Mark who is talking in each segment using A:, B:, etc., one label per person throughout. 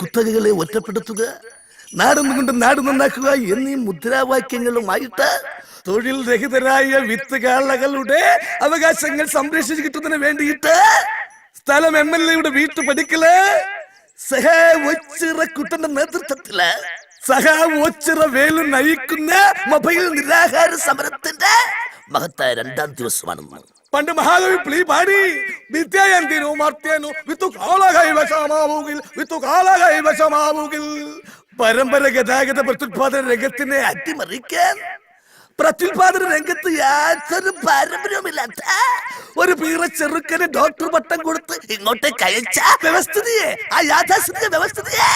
A: കുത്തകകളെ ഒറ്റപ്പെടുത്തുക, നാടൊന്നുകൊണ്ട് നാട് നന്നാക്കുക എന്നീ മുദ്രാവാക്യങ്ങളുമായിട്ട് തൊഴിൽ രഹിതരായ വിത്തുകാളകളുടെ അവകാശങ്ങൾ സംരക്ഷിച്ചു കിട്ടുന്നതിന് വേണ്ടിയിട്ട് സ്ഥലം MLA വീട്ടുപടിക്കല് കുട്ടന്റെ നേതൃത്വത്തില് ഒച്ചിറ വേലു നയിക്കുന്ന മൊബൈൽ നിരാഹാര സമരത്തിന്റെ മഹത്തായ 2ാം ദിവസമാണെന്ന് പണ്ട് മഹാകവി പ്ലീ പാടി. വിദ്യായന്തിനു മർത്യനു വിത്തു കാളകൈവശമാവുകിൽ. പരമ്പര ഗതാഗത പ്രത്യുത്പാദന രംഗത്തിനെ അട്ടിമറിക്കാൻ പ്രത്യുത്പാദന രംഗത്ത് യാതൊരു പാരമ്പര്യവുമില്ലാത്ത ഒരു പീറ ചെറുക്കന് ഡോക്ടർ പട്ടം കൊടുത്ത് ഇങ്ങോട്ടേക്ക് അയച്ച വ്യവസ്ഥിതിയെ, ആ യാഥാസ്ഥിതിക വ്യവസ്ഥിതിയെ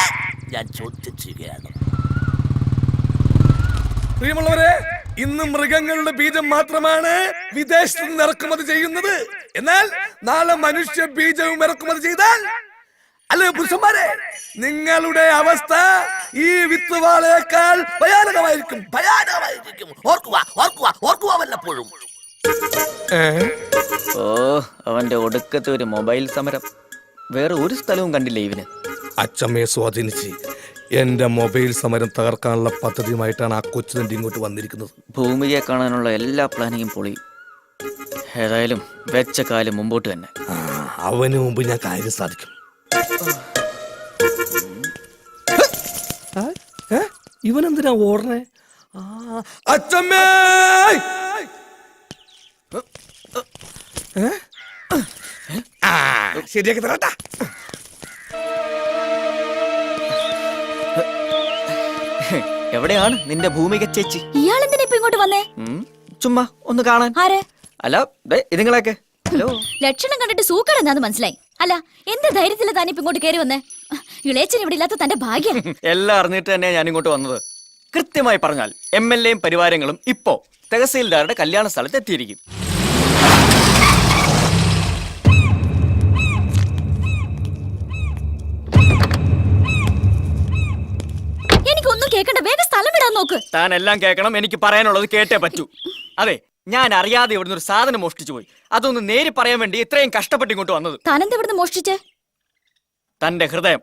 A: ഞാൻ ചോദ്യം ചെയ്യുകയാണ്. പ്രിയമുള്ളവരെ, ഇന്ന് മൃഗങ്ങളുടെ ബീജം മാത്രമാണ് വിദേശത്ത് നിന്ന് ഇറക്കുമതി ചെയ്യുന്നത്. എന്നാൽ നാളെ മനുഷ്യ ബീജവും ഇറക്കുമതി ചെയ്താൽ, അല്ലേ പുരുഷന്മാരെ, നിങ്ങളുടെ അവസ്ഥ ഈ വിത്തുവാളേക്കാൾ ഭയാനകമായിരിക്കും. ഓർക്കുക വല്ലപ്പോഴും.
B: ഓ, അവന്റെ ഒടുക്കത്തെ ഒരു മൊബൈൽ സമരം. വേറെ ഒരു സ്ഥലവും കണ്ടില്ല ഇവന്.
A: അച്ചമ്മയെ സ്വാധീനിച്ച് എന്റെ മൊബൈൽ സമരം തകർക്കാനുള്ള പദ്ധതിയുമായിട്ടാണ് ആ കൊച്ചുതണ്ടി ഇങ്ങോട്ട് വന്നിരിക്കുന്നത്.
B: ഭൂമിയെ കാണാനുള്ള എല്ലാ പ്ലാനിങ്ങും പൊളി. ഏതായാലും വെച്ച കാലം മുമ്പോട്ട് തന്നെ.
A: അവന് മുമ്പ് ഞാൻ കാര്യം സാധിക്കും. ഇവനെന്തിനാ ഓടണേ? അച്ചമ്മേ, ശരിയാക്കി തരട്ടാ.
B: എവിടെയാണ് നിന്റെ ഭൂമിക ചേച്ചി?
C: ഇയാളെന്തിനാ ഇപ്പൊ ഇങ്ങോട്ട് വന്നേ?
B: ചുമ്മാ ഒന്ന് കാണാൻ.
C: ആരെ?
B: അല്ല, ഇതുങ്ങളൊക്കെ
C: ലക്ഷണം കണ്ടിട്ട് സൂക്കടെന്നാന്ന് മനസ്സിലായി. അല്ല, എന്ത് ധൈര്യത്തില താനിപ്പോ ഇങ്ങോട്ട് കയറി വന്നേ? ഇളയച്ചൻ ഇവിടെ ഇല്ലാത്ത തന്റെ ഭാഗ്യം.
B: എല്ലാം അറിഞ്ഞിട്ട് തന്നെ ഞാൻ ഇങ്ങോട്ട് വന്നത്. കൃത്യമായി പറഞ്ഞാൽ MLAയും പരിവാരങ്ങളും ഇപ്പോ തഹസീൽദാരുടെ കല്യാണ സ്ഥലത്ത് എത്തിയിരിക്കും.
C: എനിക്കൊന്നും കേൾക്കണ്ട, വേഗം സ്ഥലം വിടാൻ നോക്ക്.
B: താൻ എല്ലാം കേൾക്കണം, എനിക്ക് പറയാനുള്ളത് കേട്ടേ പറ്റൂ. അതെ, ഞാൻ അറിയാതെ ഇവിടുന്ന് ഒരു സാധനം മോഷ്ടിച്ചു പോയി. അതൊന്ന് നേരി പറയാൻ വേണ്ടി ഇത്രയും കഷ്ടപ്പെട്ട് ഇങ്ങോട്ട് വന്നത്.
C: താനെന്താ ഇവിടുന്ന് മോഷ്ടിച്ചേ?
B: തന്റെ ഹൃദയം.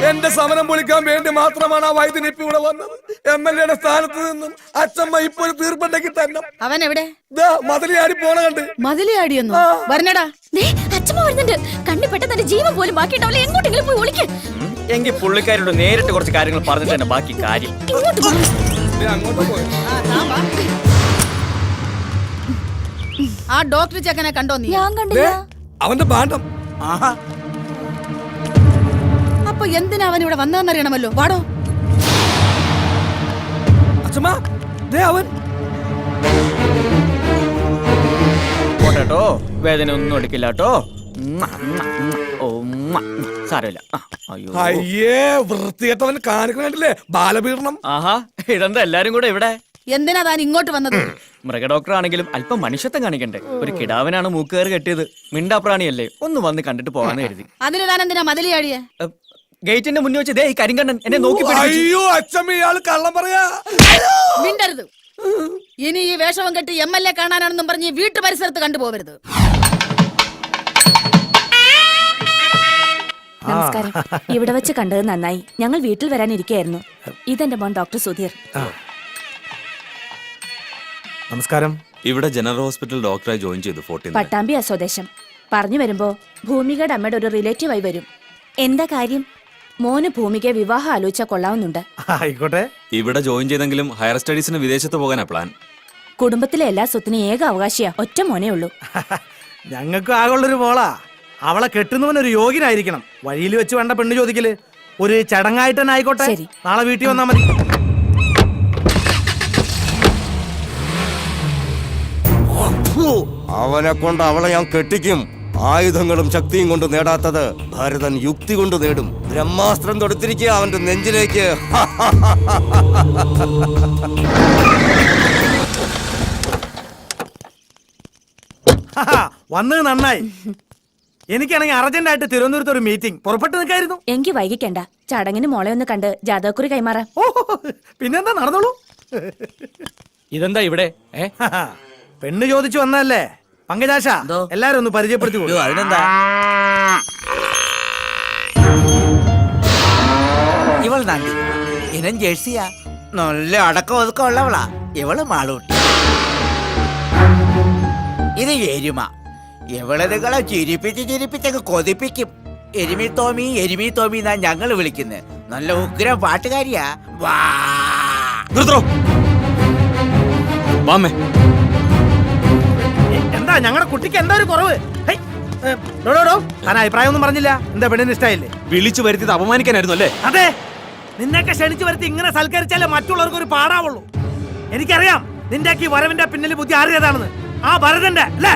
A: എന്റെ സമരം പൊളിക്കാൻ വേണ്ടി മാത്രമാണ് ആ വൈദ്യുതി ഇപ്പൊ ഇവിടെ വന്നത്. MLAയുടെ സ്ഥാനത്ത് നിന്നും അച്ചമ്മ ഇപ്പൊ ഒരു തീർപ്പുണ്ടെങ്കിൽ തന്നെ.
D: അവൻ എവിടെ?
A: മതിലിയാടി പോണ കണ്ട്.
D: മതിലിയാടിയൊന്നു വരണടാ.
C: അച്ചമ്മ വരുന്നുണ്ട്. കണ്ണിപ്പെട്ട തന്റെ ജീവൻ പോലും ബാക്കിയുണ്ടാവില്ല. എങ്ങോട്ടെങ്കിലും പോയി ഒളിക്ക്.
B: എങ്കിൽ പുള്ളിക്കാരോട് നേരിട്ട് കുറച്ച് കാര്യങ്ങൾ പറഞ്ഞിട്ട് തന്നെ ബാക്കി കാര്യം.
A: അങ്ങോട്ട് പോയി.
D: ആ ഡോക്ടർ ചെക്കനെ കണ്ടോ നീ?
C: ഞാൻ കണ്ടില്ല.
A: അവന്റെ ഭാണ്ഡം.
D: അപ്പൊ എന്തിനാ അവൻ ഇവിടെ വന്നതെന്നറിയണമല്ലോ. വാടോ.
A: അച്ഛമ്മ, അവൻ
B: പോട്ടോ. വേദന ഒന്നും എടുക്കില്ല കേട്ടോ. സാരമില്ല.
A: അയ്യേ, വൃത്തികെട്ടവൻ കാണിക്കണില്ലേ ബാലപീഡനം.
B: ആഹാ, ഇതെന്താ എല്ലാരും കൂടെ ഇവിടെ?
D: എന്തിനാ താൻ ഇങ്ങോട്ട് വന്നത്?
B: മൃഗഡോക്ടർ ആണെങ്കിലും അല്പം മനുഷ്യത്വം കാണിക്കണ്ടേ? ഒരു കിടാവനാണ് മൂക്കുകയറ് കെട്ടിയത്. മിണ്ടാപ്രാണിയല്ലേ, ഒന്ന് വന്ന് കണ്ടിട്ട് പോകാന്ന് കരുതി.
D: അതിന് താൻ എന്തിനാ മതിലിയാടിയെ?
B: ഗേറ്റിന്റെ മുന്നിൽ വെച്ച് ഈ കരിങ്കണ്ണൻ എന്നെ നോക്കി.
A: അയ്യോ അച്ഛമ്മ, ഇയാള് കള്ളം പറയാ.
D: മിണ്ടരുത്. ഇനി ഈ വേഷവും കെട്ടി MLA കാണാനാണെന്നും പറഞ്ഞ് വീട്ടു പരിസരത്ത് കണ്ടുപോകരുത്.
C: നമസ്കാരം. ഇവിടെ വെച്ച് കണ്ടത് നന്നായി. ഞങ്ങൾ വീട്ടിൽ വരാനിരിക്കുകയായിരുന്നു. ഇതെന്റെ മോൻ ഡോക്ടർ സുധീർ.
E: നമസ്കാരം.
F: ഇവിടെ ജനറൽ ഹോസ്പിറ്റൽ ഡോക്ടറായി ജോയിൻ ചെയ്തു.
C: പട്ടാമ്പി സ്വദേശം. പറഞ്ഞു വരുമ്പോ ഭൂമികയുടെ അമ്മയുടെ ഒരു റിലേറ്റീവായി വരും. എന്താ കാര്യം? മോന് ഭൂമികയെ വിവാഹം ആലോചിച്ചാൽ കൊള്ളാവുന്നുണ്ട്.
E: ആയിക്കോട്ടെ.
F: ഇവിടെ ജോയിൻ ചെയ്തെങ്കിലും ഹയർ സ്റ്റഡീസിന് വിദേശത്ത് പോകാനാ പ്ലാൻ.
C: കുടുംബത്തിലെ എല്ലാ സ്വത്തിനും ഏക അവകാശിയാ ഒറ്റ മോനേ ഉള്ളൂ.
E: ഞങ്ങൾക്ക് ആകുള്ളൊരു മോളാ. അവളെ കെട്ടുന്നവനൊരു യോഗ്യനായിരിക്കണം. വഴിയിൽ വെച്ച് വേണ്ട പെണ്ണ് ചോദിക്കല്. ഒരു ചടങ്ങായിട്ട് തന്നെ ആയിക്കോട്ടെ. നാളെ വീട്ടിൽ വന്നാ മതി.
G: അവനെ കൊണ്ട് അവളെ ഞാൻ കെട്ടിക്കും. ആയുധങ്ങളും ശക്തിയും കൊണ്ട് നേടാത്തത് ഭരതൻ യുക്തി കൊണ്ട് നേടും. ബ്രഹ്മാസ്ത്രം തൊടുത്തിരിക്കുക അവന്റെ നെഞ്ചിലേക്ക്.
E: വന്നത് നന്നായി. എനിക്കാണെങ്കിൽ അർജന്റായിട്ട് തിരുവനന്തപുരത്ത് ഒരു മീറ്റിംഗ്. പുറപ്പെട്ടു നിൽക്കായിരുന്നു.
C: എങ്കിൽ വൈകിക്കണ്ട. ചടങ്ങിന് മോളെ ഒന്ന് കണ്ട് ജാതകക്കുറി കൈമാറാം.
E: പിന്നെന്താ, നടന്നോളൂ.
B: ഇതെന്താ ഇവിടെ?
E: പെണ്ണ് ചോദിച്ചു വന്നല്ലേ. പങ്കജാശ, എല്ലാരും ഒന്ന് പരിചയപ്പെടുത്തി.
B: അതിനെന്താ?
H: ഇവള് നന്ദി, ഇനം ജേഴ്സിയാ. നല്ല അടക്കം ഒതുക്കം ഉള്ളവളാ. ഇവള് മാളൂട്ടി. ഇത് എരുമ. ഇവള് നിങ്ങളെ ചിരിപ്പിച്ചങ്ങ് കൊതിപ്പിക്കും. എരുമി തോമി എന്നാ ഞങ്ങള് വിളിക്കുന്നത്. നല്ല ഉഗ്രം പാട്ടുകാരിയാ. വാ
F: നിർത്തോ വാമേ.
E: എന്താ ഞങ്ങളുടെ കുട്ടിക്ക് എന്താ ഒരു കുറവ്? ഹേയ്, താൻ അഭിപ്രായം ഒന്നും പറഞ്ഞില്ല. എന്താ പെണ്ണിന് ഇഷ്ടായില്ലേ?
F: വിളിച്ചു വരുത്തിയത് അപമാനിക്കാനായിരുന്നു അല്ലേ?
E: അതെ, നിന്നെയൊക്കെ ക്ഷണിച്ചു വരുത്തി ഇങ്ങനെ സൽക്കരിച്ചാലേ മറ്റുള്ളവർക്ക് ഒരു പാടാവുള്ളൂ. എനിക്കറിയാം നിന്റെ ഈ വരവിന്റെ പിന്നിൽ ബുദ്ധി ആരുടേതാണെന്ന്. ആ ഭരതന്റെ അല്ലേ?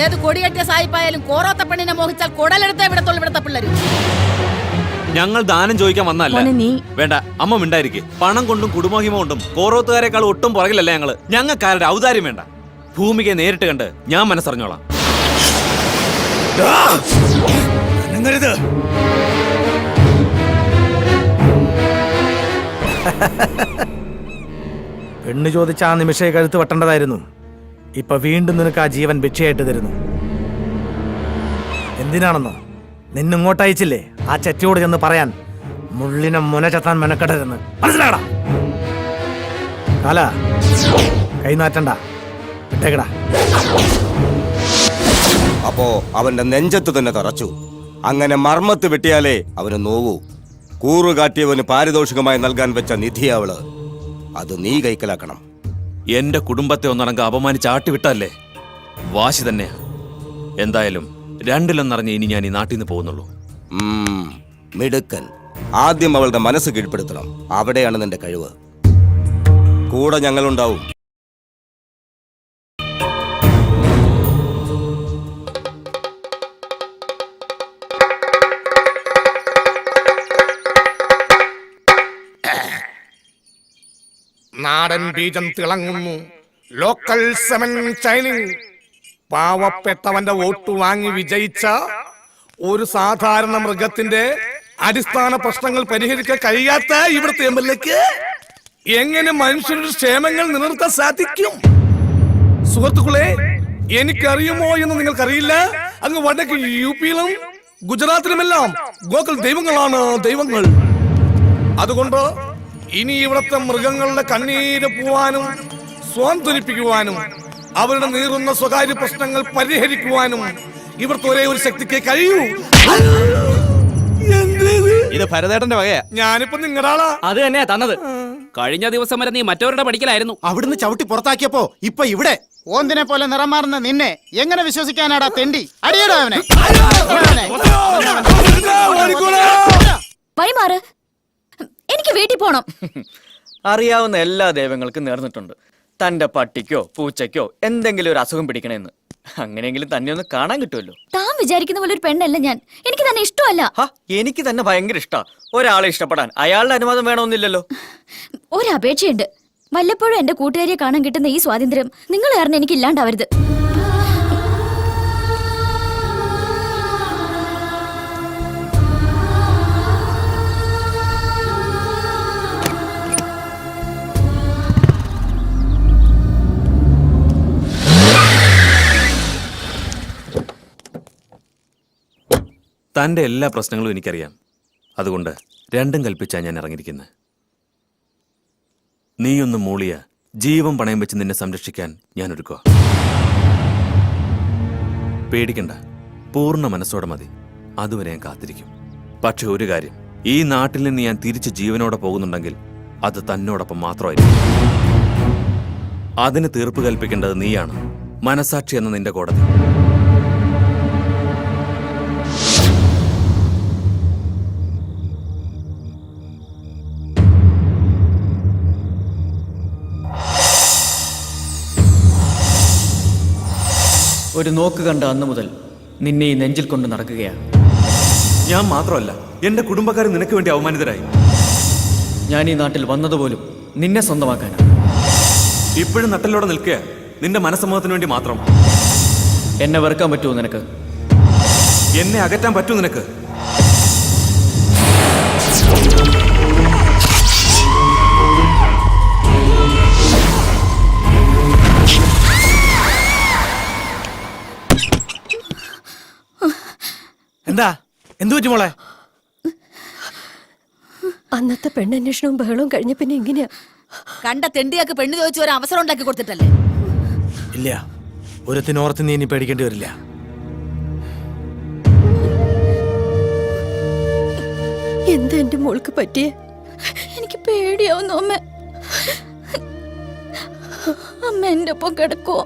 D: ഏത് കൊടികെട്ടിയ സായിപ്പായാലും കോറാത്ത പെണ്ണിനെ മോഹിച്ചാൽ കുടലെടുത്തേ വിടത്തുള്ളൂ ഇവിടത്തെ പിള്ളേര്.
F: ഞങ്ങൾ ദാനം ചോദിക്കാൻ വന്നല്ല.
C: മോനെ നീ
F: വേണ്ട, അമ്മ മിണ്ടായിരിക്കെ. പണം കൊണ്ടും കുടുംബഹിമ കൊണ്ടും കോറോത്തുകാരെക്കാൾ ഒട്ടും പുറകിലല്ല ഞങ്ങള്. ഞങ്ങൾക്കാരുടെ ഔദാര്യം വേണ്ട. ഭൂമികയെ നേരിട്ട് കണ്ട് ഞാൻ മനസ്സറിഞ്ഞോളാം.
E: പെണ്ണ് ചോദിച്ച ആ നിമിഷയെ കഴുത്ത് വെട്ടേണ്ടതായിരുന്നു. ഇപ്പൊ വീണ്ടും നിനക്ക് ആ ജീവൻ ഭിക്ഷയായിട്ട് തരുന്നു. എന്തിനാണെന്നോ? നിന്നിങ്ങോട്ട് അയച്ചില്ലേ ആ ചെറ്റിയോട് ചെന്ന് പറയാൻ, മുള്ളിനെ മുന ചത്താൻ മെനക്കെടരുന്ന്. മനസ്സിലാടാ? കാല കൈനാറ്റണ്ട, വിട്ടേക്കടാ.
G: അപ്പോ അവന്റെ നെഞ്ചത്ത് തന്നെ തറച്ചു. അങ്ങനെ മർമ്മത്ത് വെട്ടിയാലേ അവന് നോവൂ. കൂറുകാട്ടിയവന് പാരിതോഷികമായി നൽകാൻ വെച്ച നിധി അവള്. അത് നീ കൈക്കലാക്കണം.
F: എന്റെ കുടുംബത്തെ ഒന്നടങ്ക അപമാനിച്ച് ആട്ടിവിട്ടല്ലേ? വാശി തന്നെയാ. എന്തായാലും രണ്ടിലൊന്നറിഞ്ഞ് ഇനി ഞാൻ ഈ നാട്ടിൽ നിന്ന് പോകുന്നുള്ളൂ.
G: മിടുക്കൻ. ആദ്യം അവളുടെ മനസ്സ് കീഴ്പ്പെടുത്തണം. അവിടെയാണ് നിന്റെ കഴിവ്. കൂടെ ഞങ്ങളുണ്ടാവും.
A: നാടൻ ബീജം തിളങ്ങുന്നു. Local seven shining. പാവപ്പെട്ടവന്റെ വോട്ട് വാങ്ങി വിജയിച്ച ഒരു സാധാരണ മൃഗത്തിന്റെ അടിസ്ഥാന പ്രശ്നങ്ങൾ പരിഹരിക്കാൻ കഴിയാത്ത ഇവിടുത്തെ എംഎൽഎക്ക് എങ്ങനെ മനുഷ്യരുടെ ക്ഷേമങ്ങൾ നിലനിർത്താൻ സാധിക്കും? സുഹൃത്തുക്കളെ, എനിക്കറിയുമോ എന്ന് നിങ്ങൾക്കറിയില്ല. അങ്ങ് വടക്ക് യുപിയിലും ഗുജറാത്തിലുമെല്ലാം ഗോകുൽ ദൈവങ്ങളാണ് ദൈവങ്ങൾ. അതുകൊണ്ട് ഇനി ഇവിടുത്തെ മൃഗങ്ങളുടെ കണ്ണീര് പോവാനും സ്വാന്തനിപ്പിക്കുവാനും അവരുടെ നീറുന്ന സ്വകാര്യ പ്രശ്നങ്ങൾ പരിഹരിക്കുവാനും ഇവിടുത്തെ ഒരേ ഒരു ശക്തിക്ക് കഴിയൂ.
F: ഇത് ഭരതേട്ടന്റെ വകയാ.
A: ഞാനിപ്പോ നിങ്ങളുടെ ആളാ.
B: അത് തന്നെയാ തന്നത്.
I: കഴിഞ്ഞ ദിവസം വരെ നീ മറ്റവരുടെ പഠിക്കലായിരുന്നു.
E: അവിടുന്ന് ചവിട്ടി പുറത്താക്കിയപ്പോ ഇപ്പൊ ഇവിടെ
J: ഓന്തിനെ പോലെ നിറം മാറുന്ന നിന്നെ എങ്ങനെ വിശ്വസിക്കാനാടാ തെണ്ടി? അടിയടാ അവനെ.
C: വഴിമാറ്, എനിക്ക് വീട്ടിൽ പോണം.
B: അറിയാവുന്ന എല്ലാ ദൈവങ്ങൾക്കും നേർന്നിട്ടുണ്ട് തന്റെ പട്ടിക്കോ പൂച്ചയ്ക്കോ എന്തെങ്കിലും ഒരു അസുഖം പിടിക്കണമെന്ന്. അങ്ങനെയെങ്കിലും തന്നെ ഒന്ന് കാണാൻ കിട്ടുമല്ലോ.
C: താൻ വിചാരിക്കുന്ന പോലെ ഒരു പെണ്ണല്ല ഞാൻ. എനിക്ക് തന്നെ ഇഷ്ടമല്ല.
B: എനിക്ക് തന്നെ ഭയങ്കര ഇഷ്ടാ. ഒരാളെ ഇഷ്ടപ്പെടാൻ അയാളുടെ അനുവാദം വേണമെന്നില്ലല്ലോ.
C: ഒരപേക്ഷയുണ്ട്. വല്ലപ്പോഴും എന്റെ കൂട്ടുകാരിയെ കാണാൻ കിട്ടുന്ന ഈ സ്വാതന്ത്ര്യം നിങ്ങൾ കാരണം എനിക്ക് ഇല്ലാണ്ടാവരുത്.
F: തന്റെ എല്ലാ പ്രശ്നങ്ങളും എനിക്കറിയാം. അതുകൊണ്ട് രണ്ടും കൽപ്പിച്ചാ ഞാൻ ഇറങ്ങിയിരിക്കുന്നത്. നീയൊന്ന് മൂളിയ ജീവൻ പണയം വെച്ച് നിന്നെ സംരക്ഷിക്കാൻ ഞാൻ ഒരുക്കുക. പേടിക്കണ്ട, പൂർണ്ണ മനസ്സോടെ മതി. അതുവരെ ഞാൻ കാത്തിരിക്കും. പക്ഷെ ഒരു കാര്യം, ഈ നാട്ടിൽ നിന്ന് ഞാൻ തിരിച്ച് ജീവനോടെ പോകുന്നുണ്ടെങ്കിൽ അത് തന്നോടൊപ്പം മാത്രമായിരിക്കും. അതിന് തീർപ്പ് കൽപ്പിക്കേണ്ടത് നീയാണ്, മനസാക്ഷി എന്ന നിന്റെ കോടതി.
B: ഒരു നോക്ക് കണ്ട അന്ന് മുതൽ നിന്നെ ഈ നെഞ്ചിൽ കൊണ്ട് നടക്കുകയാണ്.
F: ഞാൻ മാത്രമല്ല, എന്റെ കുടുംബക്കാർ നിനക്ക് വേണ്ടി അവമാനിതരായി.
B: ഞാൻ ഈ നാട്ടിൽ വന്നതുപോലും നിന്നെ സ്വന്തമാക്കാനാണ്.
F: ഇപ്പോഴും നട്ടലോടെ നിൽക്കുക, നിന്റെ മനസ്സമ്മതത്തിന് വേണ്ടി മാത്രം.
B: എന്നെ വെറുക്കാൻ പറ്റുമോ നിനക്ക്?
F: എന്നെ അകറ്റാൻ പറ്റൂ നിനക്ക്?
E: എന്താ? എന്തു പറ്റി മോളെ?
K: അന്നത്തെ പെണ്ണന്വേഷണവും ബഹളവും കഴിഞ്ഞ പിന്നെ ഇങ്ങനെയാ.
D: കണ്ട തെണ്ടിയാക്ക് പെണ്ണ് ചോദിച്ചു ഒരു അവസരം ഉണ്ടാക്കി കൊടുത്തിട്ടല്ലേ?
E: ഇല്ല, ഒരുത്തിനോർത്ത് നീ ഇനി പേടിക്കേണ്ടി വരില്ല.
K: എന്താ എന്റെ മോൾക്ക് പറ്റിയേ?
C: എനിക്ക് പേടിയാവുന്നു അമ്മ. അമ്മ എന്റെ ഒപ്പം കിടക്കുവോ?